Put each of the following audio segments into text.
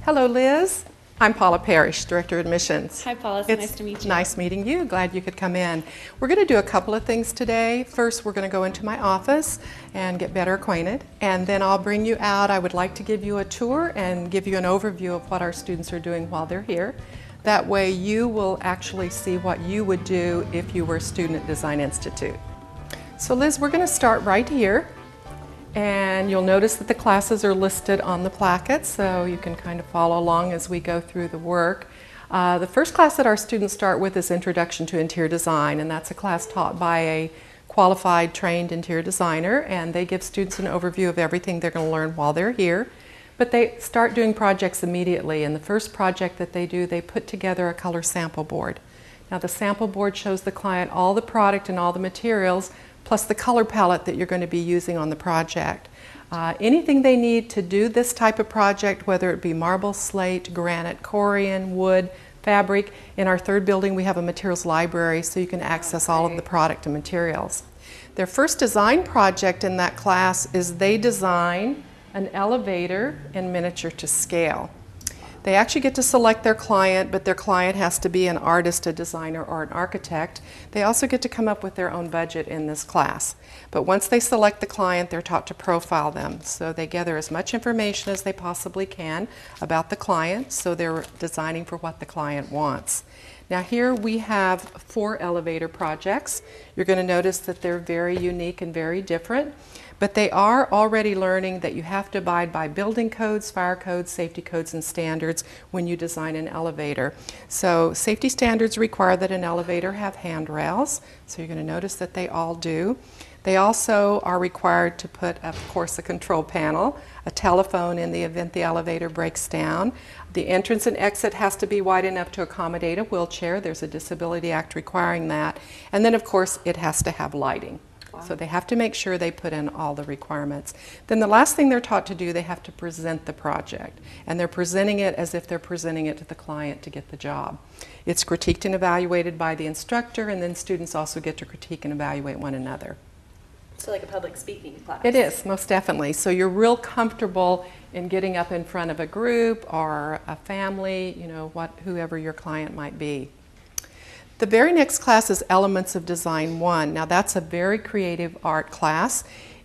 Hello, Liz. I'm Paula Parrish, Director of Admissions. Hi, Paula. It's nice to meet you. Nice meeting you. Glad you could come in. We're going to do a couple of things today. First, we're going to go into my office and get better acquainted, and then I'll bring you out. I would like to give you a tour and give you an overview of what our students are doing while they're here. That way, you will actually see what you would do if you were a student at Design Institute. So, Liz, we're going to start right here. And you'll notice that the classes are listed on the placket, so you can kind of follow along as we go through the work. The first class that our students start with is Introduction to Interior Design, and that's a class taught by a qualified, trained interior designer, and they give students an overview of everything they're going to learn while they're here. But they start doing projects immediately, and the first project that they do, they put together a color sample board. Now, the sample board shows the client all the product and all the materials, plus the color palette that you're going to be using on the project. Anything they need to do this type of project, whether it be marble, slate, granite, corian, wood, fabric. In our third building we have a materials library, so you can access all of the product and materials. Their first design project in that class is they design an elevator in miniature to scale. They actually get to select their client, but their client has to be an artist, a designer, or an architect. They also get to come up with their own budget in this class. But once they select the client, they're taught to profile them. So they gather as much information as they possibly can about the client, so they're designing for what the client wants. Now here we have 4 elevator projects. You're going to notice that they're very unique and very different. But they are already learning that you have to abide by building codes, fire codes, safety codes, and standards when you design an elevator. So safety standards require that an elevator have handrails. So you're going to notice that they all do. They also are required to put, of course, a control panel, a telephone in the event the elevator breaks down. The entrance and exit has to be wide enough to accommodate a wheelchair. There's a Disability Act requiring that. And then, of course, it has to have lighting. So they have to make sure they put in all the requirements. Then the last thing they're taught to do, they have to present the project. And they're presenting it as if they're presenting it to the client to get the job. It's critiqued and evaluated by the instructor, and then students also get to critique and evaluate one another. So like a public speaking class. It is, most definitely. So you're real comfortable in getting up in front of a group or a family, you know, whoever your client might be. The very next class is Elements of Design 1. Now that's a very creative art class.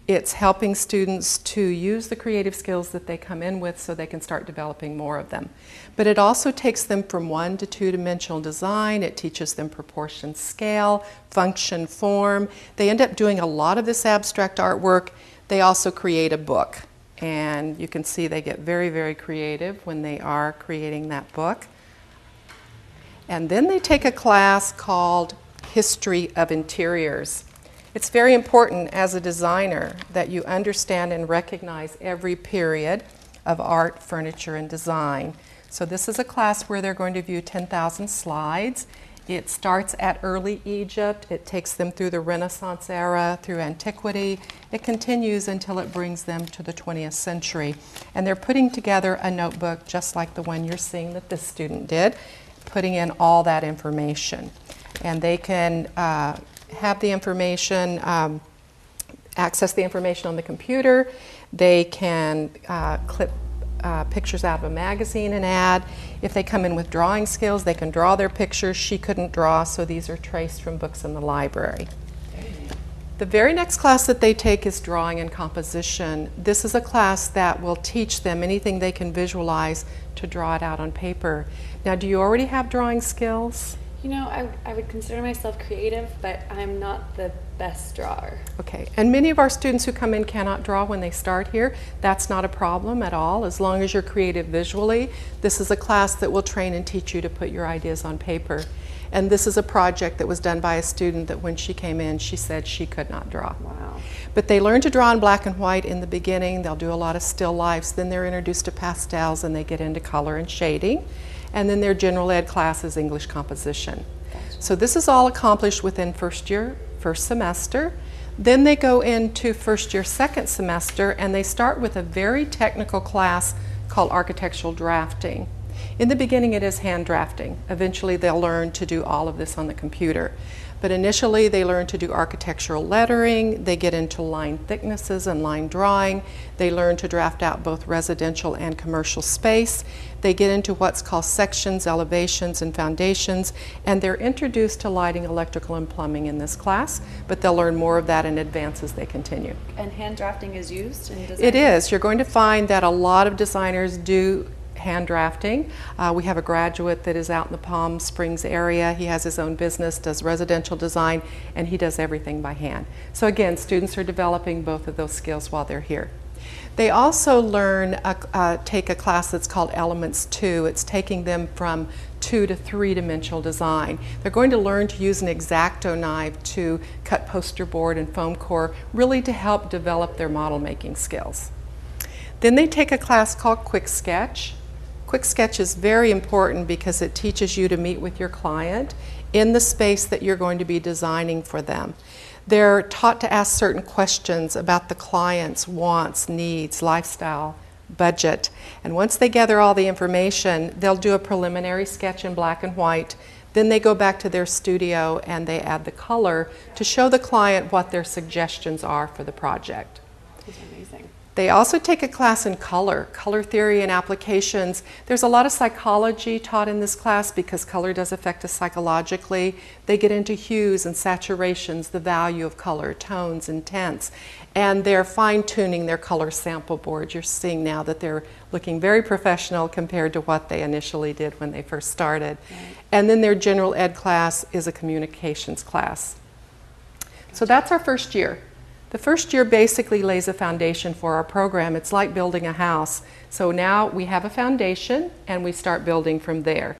It's helping students to use the creative skills that they come in with so they can start developing more of them. But it also takes them from 1 to 2-dimensional design. It teaches them proportion, scale, function, form. They end up doing a lot of this abstract artwork. They also create a book. And you can see they get very, very creative when they are creating that book. And then they take a class called History of Interiors. It's very important as a designer that you understand and recognize every period of art, furniture, and design. So this is a class where they're going to view 10,000 slides. It starts at early Egypt. It takes them through the Renaissance era, through antiquity. It continues until it brings them to the 20th century. And they're putting together a notebook just like the one you're seeing that this student did, putting in all that information. And they can have the information, access the information on the computer. They can clip pictures out of a magazine and add. If they come in with drawing skills, they can draw their pictures. She couldn't draw, so these are traced from books in the library. The very next class that they take is Drawing and Composition. This is a class that will teach them anything they can visualize to draw it out on paper. Now, do you already have drawing skills? You know, I would consider myself creative, but I'm not the best drawer. Okay, and many of our students who come in cannot draw when they start here. That's not a problem at all, as long as you're creative visually. This is a class that will train and teach you to put your ideas on paper. And this is a project that was done by a student that when she came in, she said she could not draw. Wow. But they learn to draw in black and white in the beginning. They'll do a lot of still lifes. Then they're introduced to pastels and they get into color and shading. And then their general ed class is English composition. Gotcha. So this is all accomplished within first semester. Then they go into first year, second semester, and they start with a very technical class called architectural drafting. In the beginning, it is hand drafting. Eventually, they'll learn to do all of this on the computer. But initially they learn to do architectural lettering, they get into line thicknesses and line drawing, they learn to draft out both residential and commercial space, they get into what's called sections, elevations, and foundations, and they're introduced to lighting, electrical, and plumbing in this class, but they'll learn more of that in advance as they continue. And hand drafting is used in design? It is. You're going to find that a lot of designers do hand drafting. We have a graduate that is out in the Palm Springs area. He has his own business, does residential design, and he does everything by hand. So again, students are developing both of those skills while they're here. They also learn, take a class that's called Elements 2. It's taking them from 2 to 3-dimensional design. They're going to learn to use an X-Acto knife to cut poster board and foam core, really to help develop their model making skills. Then they take a class called Quick Sketch. Quick Sketch is very important because it teaches you to meet with your client in the space that you're going to be designing for them. They're taught to ask certain questions about the client's wants, needs, lifestyle, budget. And once they gather all the information, they'll do a preliminary sketch in black and white. Then they go back to their studio and they add the color to show the client what their suggestions are for the project. These are amazing. They also take a class in color theory and applications. There's a lot of psychology taught in this class because color does affect us psychologically. They get into hues and saturations, the value of color, tones and tints, and they're fine-tuning their color sample board. You're seeing now that they're looking very professional compared to what they initially did when they first started. Right. And then their general ed class is a communications class. So that's our first year. The first year basically lays a foundation for our program. It's like building a house. So now we have a foundation and we start building from there.